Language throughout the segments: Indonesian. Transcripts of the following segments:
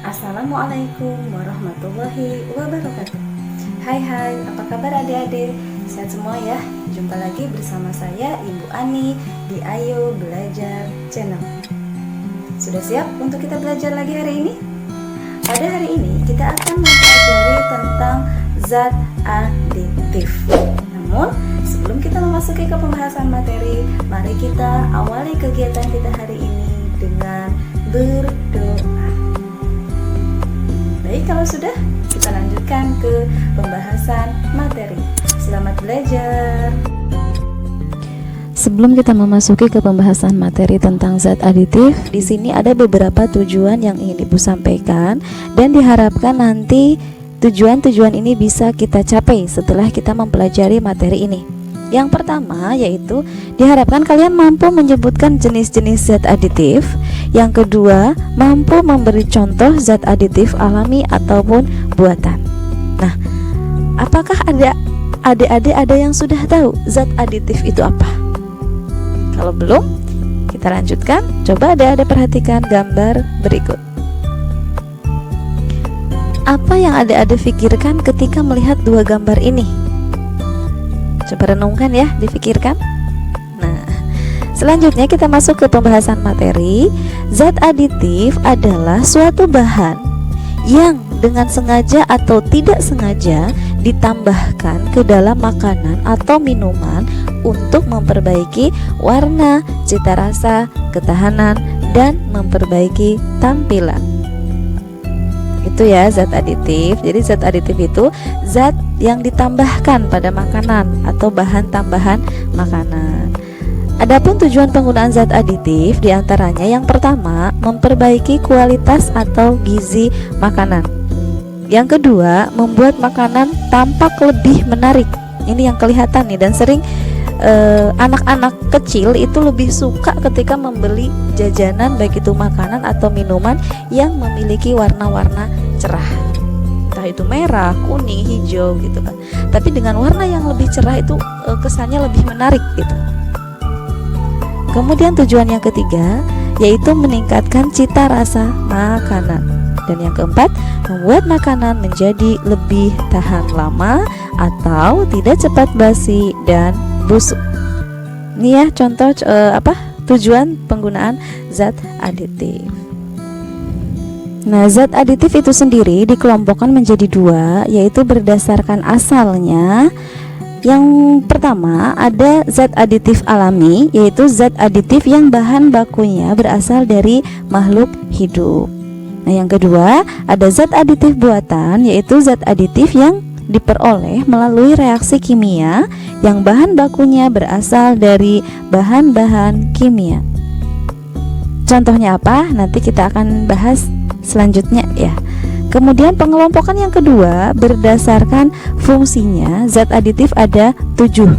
Assalamualaikum warahmatullahi wabarakatuh. Hai, apa kabar adik-adik? Sehat semua ya? Jumpa lagi bersama saya Ibu Ani di Ayo Belajar Channel. Sudah siap untuk kita belajar lagi hari ini? Pada hari ini kita akan mempelajari tentang zat aditif. Namun sebelum kita memasuki ke pembahasan materi, mari kita awali kegiatan kita hari ini dengan berdoa. Baik, kalau sudah, kita lanjutkan ke pembahasan materi. Selamat belajar. Sebelum kita memasuki ke pembahasan materi tentang zat aditif, di sini ada beberapa tujuan yang ingin Ibu sampaikan dan diharapkan nanti tujuan-tujuan ini bisa kita capai setelah kita mempelajari materi ini. Yang pertama yaitu diharapkan kalian mampu menyebutkan jenis-jenis zat aditif. Yang kedua, mampu memberi contoh zat aditif alami ataupun buatan. Nah, apakah adik-adik ada yang sudah tahu zat aditif itu apa? Kalau belum, kita lanjutkan. Coba adik-adik perhatikan gambar berikut. Apa yang adik-adik pikirkan ketika melihat dua gambar ini? Coba renungkan ya, dipikirkan. Nah, selanjutnya kita masuk ke pembahasan materi. Zat aditif adalah suatu bahan yang dengan sengaja atau tidak sengaja ditambahkan ke dalam makanan atau minuman untuk memperbaiki warna, cita rasa, ketahanan, dan memperbaiki tampilan. Itu ya zat aditif. Jadi zat aditif itu zat yang ditambahkan pada makanan atau bahan tambahan makanan. Adapun tujuan penggunaan zat aditif diantaranya yang pertama, memperbaiki kualitas atau gizi makanan. Yang kedua, membuat makanan tampak lebih menarik. Ini yang kelihatan nih, dan sering anak-anak kecil itu lebih suka ketika membeli jajanan, baik itu makanan atau minuman yang memiliki warna-warna cerah, entah itu merah, kuning, hijau gitu kan. Tapi dengan warna yang lebih cerah itu kesannya lebih menarik gitu. Kemudian tujuan yang ketiga yaitu meningkatkan cita rasa makanan. Dan yang keempat, membuat makanan menjadi lebih tahan lama atau tidak cepat basi dan busuk. Ini ya contoh tujuan penggunaan zat aditif. Nah, zat aditif itu sendiri dikelompokkan menjadi dua, yaitu berdasarkan asalnya. Yang pertama ada zat aditif alami, yaitu zat aditif yang bahan bakunya berasal dari makhluk hidup. Nah, yang kedua ada zat aditif buatan, yaitu zat aditif yang diperoleh melalui reaksi kimia yang bahan bakunya berasal dari bahan-bahan kimia. Contohnya apa? Nanti kita akan bahas selanjutnya ya. Kemudian pengelompokan yang kedua berdasarkan fungsinya. Zat aditif ada 7.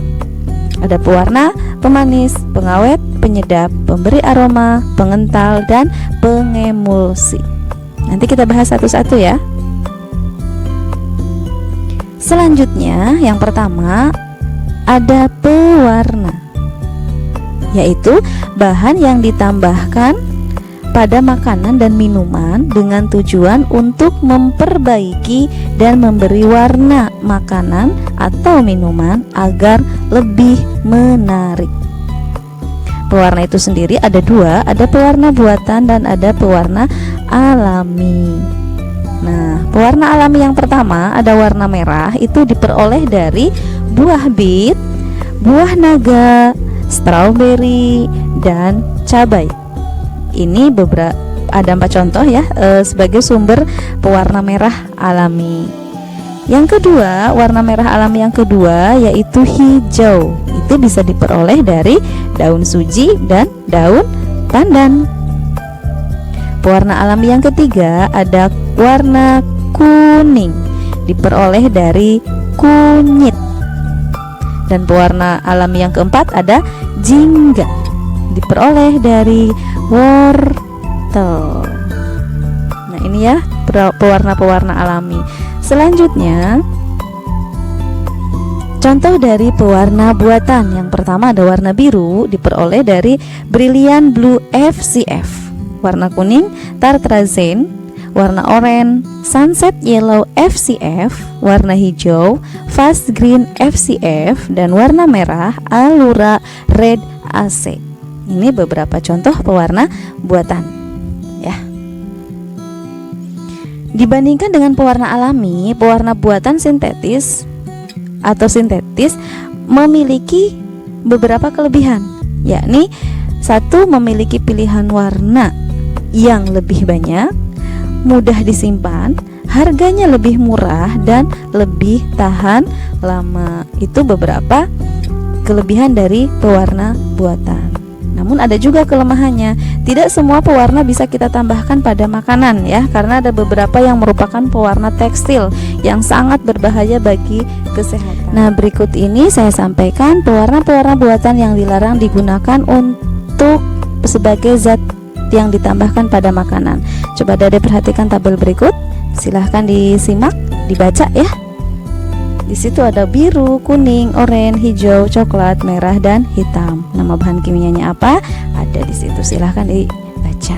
Ada pewarna, pemanis, pengawet, penyedap, pemberi aroma, pengental, dan pengemulsi. Nanti kita bahas satu-satu ya. Selanjutnya yang pertama ada pewarna, yaitu bahan yang ditambahkan pada makanan dan minuman dengan tujuan untuk memperbaiki dan memberi warna makanan atau minuman agar lebih menarik. Pewarna itu sendiri ada dua, ada pewarna buatan dan ada pewarna alami. Nah, pewarna alami yang pertama ada warna merah, itu diperoleh dari buah bit, buah naga, stroberi, dan cabai. Ini ada 4 contoh ya sebagai sumber pewarna merah alami. Yang kedua, warna merah alami yang kedua yaitu hijau. Itu bisa diperoleh dari daun suji dan daun pandan. Pewarna alami yang ketiga ada warna kuning, diperoleh dari kunyit. Dan pewarna alami yang keempat ada jingga, diperoleh dari wortel. Nah, ini ya pewarna-pewarna alami. Selanjutnya contoh dari pewarna buatan. Yang pertama ada warna biru, diperoleh dari Brilliant Blue FCF. Warna kuning tartrazine, warna oranye Sunset Yellow FCF, warna hijau Fast Green FCF, dan warna merah Allura Red AC. Ini beberapa contoh pewarna buatan ya. Dibandingkan dengan pewarna alami, pewarna buatan sintetis memiliki beberapa kelebihan, yakni satu, memiliki pilihan warna yang lebih banyak, mudah disimpan, harganya lebih murah, dan lebih tahan lama. Itu beberapa kelebihan dari pewarna buatan. Namun ada juga kelemahannya. Tidak semua pewarna bisa kita tambahkan pada makanan ya, karena ada beberapa yang merupakan pewarna tekstil yang sangat berbahaya bagi kesehatan. Nah, berikut ini saya sampaikan pewarna-pewarna buatan yang dilarang digunakan untuk sebagai zat yang ditambahkan pada makanan. Coba Dede perhatikan tabel berikut. Silahkan disimak, dibaca ya. Di situ ada biru, kuning, oranye, hijau, coklat, merah, dan hitam. Nama bahan kimianya apa? Ada di situ. Silahkan dibaca.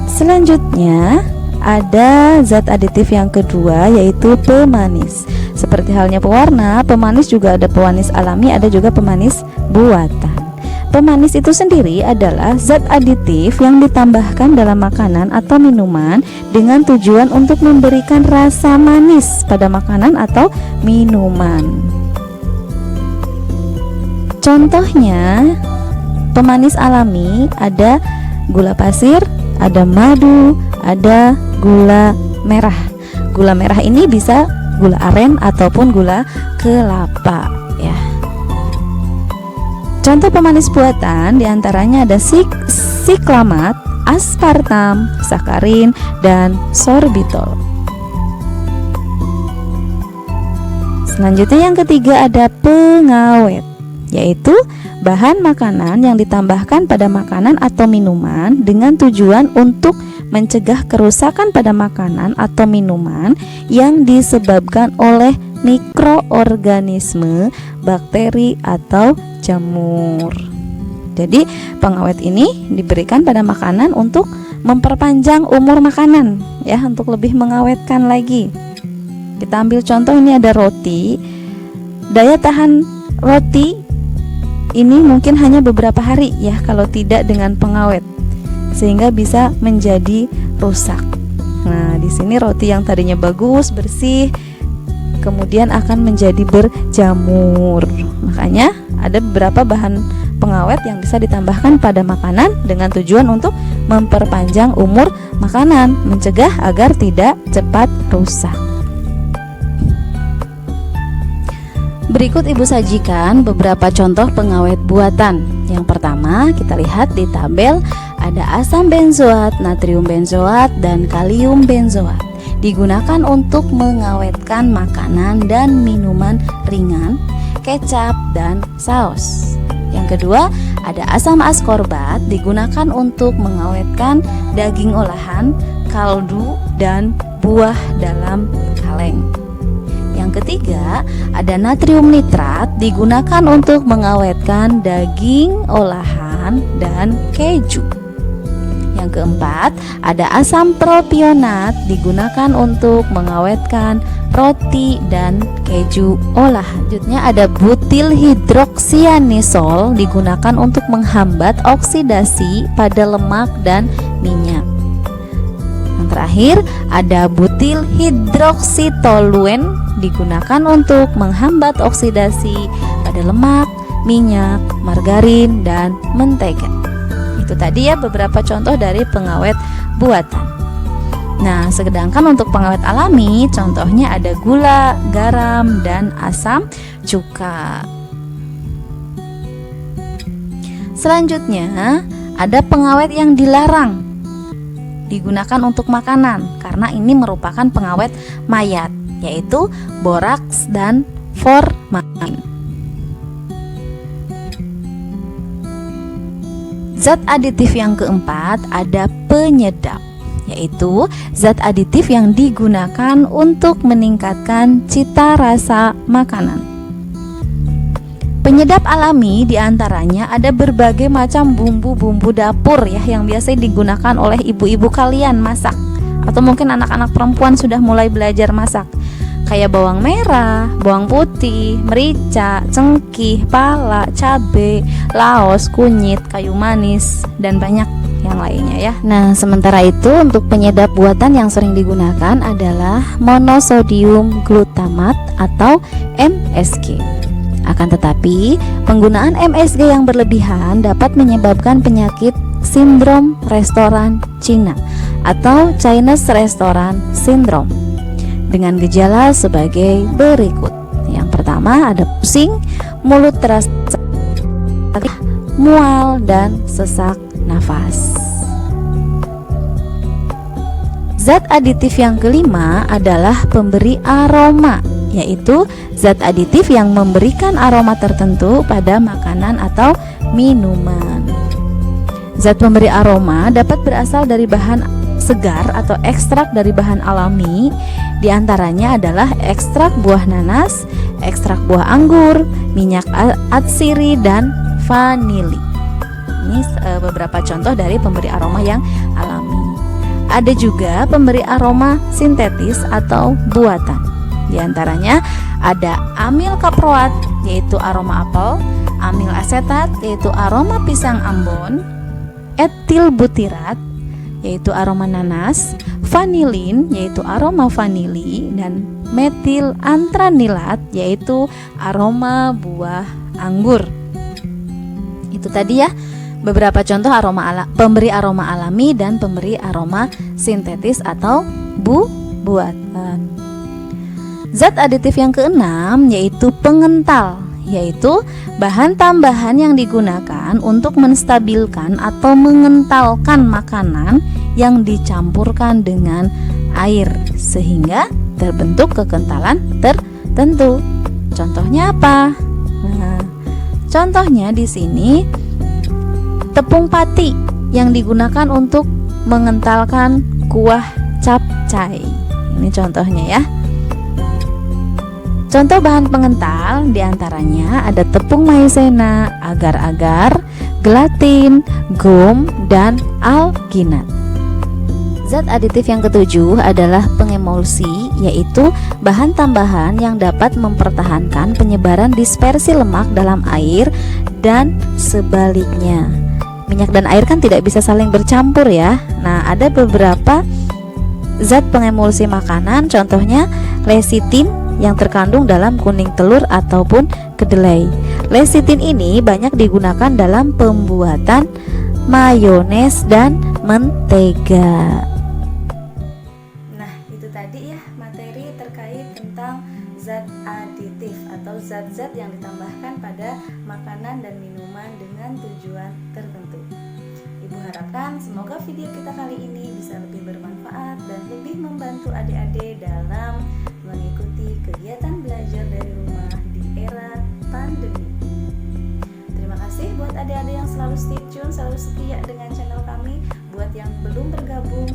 Selanjutnya ada zat aditif yang kedua, yaitu pemanis. Seperti halnya pewarna, pemanis juga ada pemanis alami, ada juga pemanis buatan. Pemanis itu sendiri adalah zat aditif yang ditambahkan dalam makanan atau minuman dengan tujuan untuk memberikan rasa manis pada makanan atau minuman. Contohnya, pemanis alami ada gula pasir, ada madu, ada gula merah. Gula merah ini bisa gula aren ataupun gula kelapa ya. Contoh pemanis buatan diantaranya ada siklamat, aspartam, sakarin, dan sorbitol. Selanjutnya yang ketiga ada pengawet, yaitu bahan makanan yang ditambahkan pada makanan atau minuman dengan tujuan untuk mencegah kerusakan pada makanan atau minuman yang disebabkan oleh mikroorganisme, bakteri, atau jamur. Jadi pengawet ini diberikan pada makanan untuk memperpanjang umur makanan ya, untuk lebih mengawetkan lagi. Kita ambil contoh, ini ada roti. Daya tahan roti ini mungkin hanya beberapa hari ya kalau tidak dengan pengawet, sehingga bisa menjadi rusak. Nah, di sini roti yang tadinya bagus, bersih, kemudian akan menjadi berjamur. Makanya ada beberapa bahan pengawet yang bisa ditambahkan pada makanan dengan tujuan untuk memperpanjang umur makanan, mencegah agar tidak cepat rusak. Berikut Ibu sajikan beberapa contoh pengawet buatan. Yang pertama, kita lihat di tabel ada asam benzoat, natrium benzoat, dan kalium benzoat. Digunakan untuk mengawetkan makanan dan minuman ringan, kecap, dan saus. Yang kedua, ada asam askorbat, digunakan untuk mengawetkan daging olahan, kaldu, dan buah dalam kaleng. Yang ketiga, ada natrium nitrat, digunakan untuk mengawetkan daging olahan dan keju. Yang keempat, ada asam propionat, digunakan untuk mengawetkan roti dan keju olahan. Selanjutnya ada butil hidroksianisol, digunakan untuk menghambat oksidasi pada lemak dan minyak. Yang terakhir, ada butil hidroksitoluen, digunakan untuk menghambat oksidasi pada lemak, minyak, margarin, dan mentega. Itu tadi ya beberapa contoh dari pengawet buatan. Nah, sedangkan untuk pengawet alami, contohnya ada gula, garam, dan asam cuka. Selanjutnya, ada pengawet yang dilarang digunakan untuk makanan karena ini merupakan pengawet mayat, yaitu boraks dan formalin. Zat aditif yang keempat ada penyedap, yaitu zat aditif yang digunakan untuk meningkatkan cita rasa makanan. Penyedap alami diantaranya ada berbagai macam bumbu-bumbu dapur ya yang biasa digunakan oleh ibu-ibu kalian masak, atau mungkin anak-anak perempuan sudah mulai belajar masak, kayak bawang merah, bawang putih, merica, cengkih, pala, cabai, laos, kunyit, kayu manis, dan banyak yang lainnya ya. Nah, sementara itu untuk penyedap buatan yang sering digunakan adalah monosodium glutamat atau MSG. Akan tetapi, penggunaan MSG yang berlebihan dapat menyebabkan penyakit sindrom restoran Cina atau Chinese Restaurant Syndrome dengan gejala sebagai berikut. Yang pertama ada pusing, mulut terasa sakit, mual, dan sesak nafas. Zat aditif yang kelima adalah pemberi aroma, yaitu zat aditif yang memberikan aroma tertentu pada makanan atau minuman. Zat pemberi aroma dapat berasal dari bahan segar atau ekstrak dari bahan alami. Di antaranya adalah ekstrak buah nanas, ekstrak buah anggur, minyak atsiri, dan vanili. Ini beberapa contoh dari pemberi aroma yang alami. Ada juga pemberi aroma sintetis atau buatan. Di antaranya ada amil kaproat yaitu aroma apel, amil asetat yaitu aroma pisang Ambon, etil butirat yaitu aroma nanas, vanilin yaitu aroma vanili, dan metil antranilat yaitu aroma buah anggur. Itu tadi ya beberapa contoh pemberi aroma alami dan pemberi aroma sintetis atau buatan. Zat aditif yang keenam yaitu pengental, yaitu bahan tambahan yang digunakan untuk menstabilkan atau mengentalkan makanan yang dicampurkan dengan air sehingga terbentuk kekentalan tertentu. Contohnya apa? Nah, contohnya di sini tepung pati yang digunakan untuk mengentalkan kuah capcay. Ini contohnya ya. Contoh bahan pengental diantaranya ada tepung maizena, agar-agar, gelatin, gum, dan alginat. Zat aditif yang ketujuh adalah pengemulsi, yaitu bahan tambahan yang dapat mempertahankan penyebaran dispersi lemak dalam air dan sebaliknya. Minyak dan air kan tidak bisa saling bercampur ya. Nah, ada beberapa zat pengemulsi makanan, contohnya lecitin yang terkandung dalam kuning telur ataupun kedelai. Lecitin ini banyak digunakan dalam pembuatan mayones dan mentega. Nah, itu tadi ya materi terkait tentang zat aditif atau zat-zat yang ditambahkan pada makanan dan minuman dengan tujuan tertentu. Ibu harapkan semoga video kita kali ini bisa lebih bermanfaat dan lebih membantu adik-adik dalam mengikuti kegiatan belajar dari rumah di era pandemi. Terima kasih buat adik-adik yang selalu stay tune, selalu setia dengan channel kami. Buat yang belum bergabung,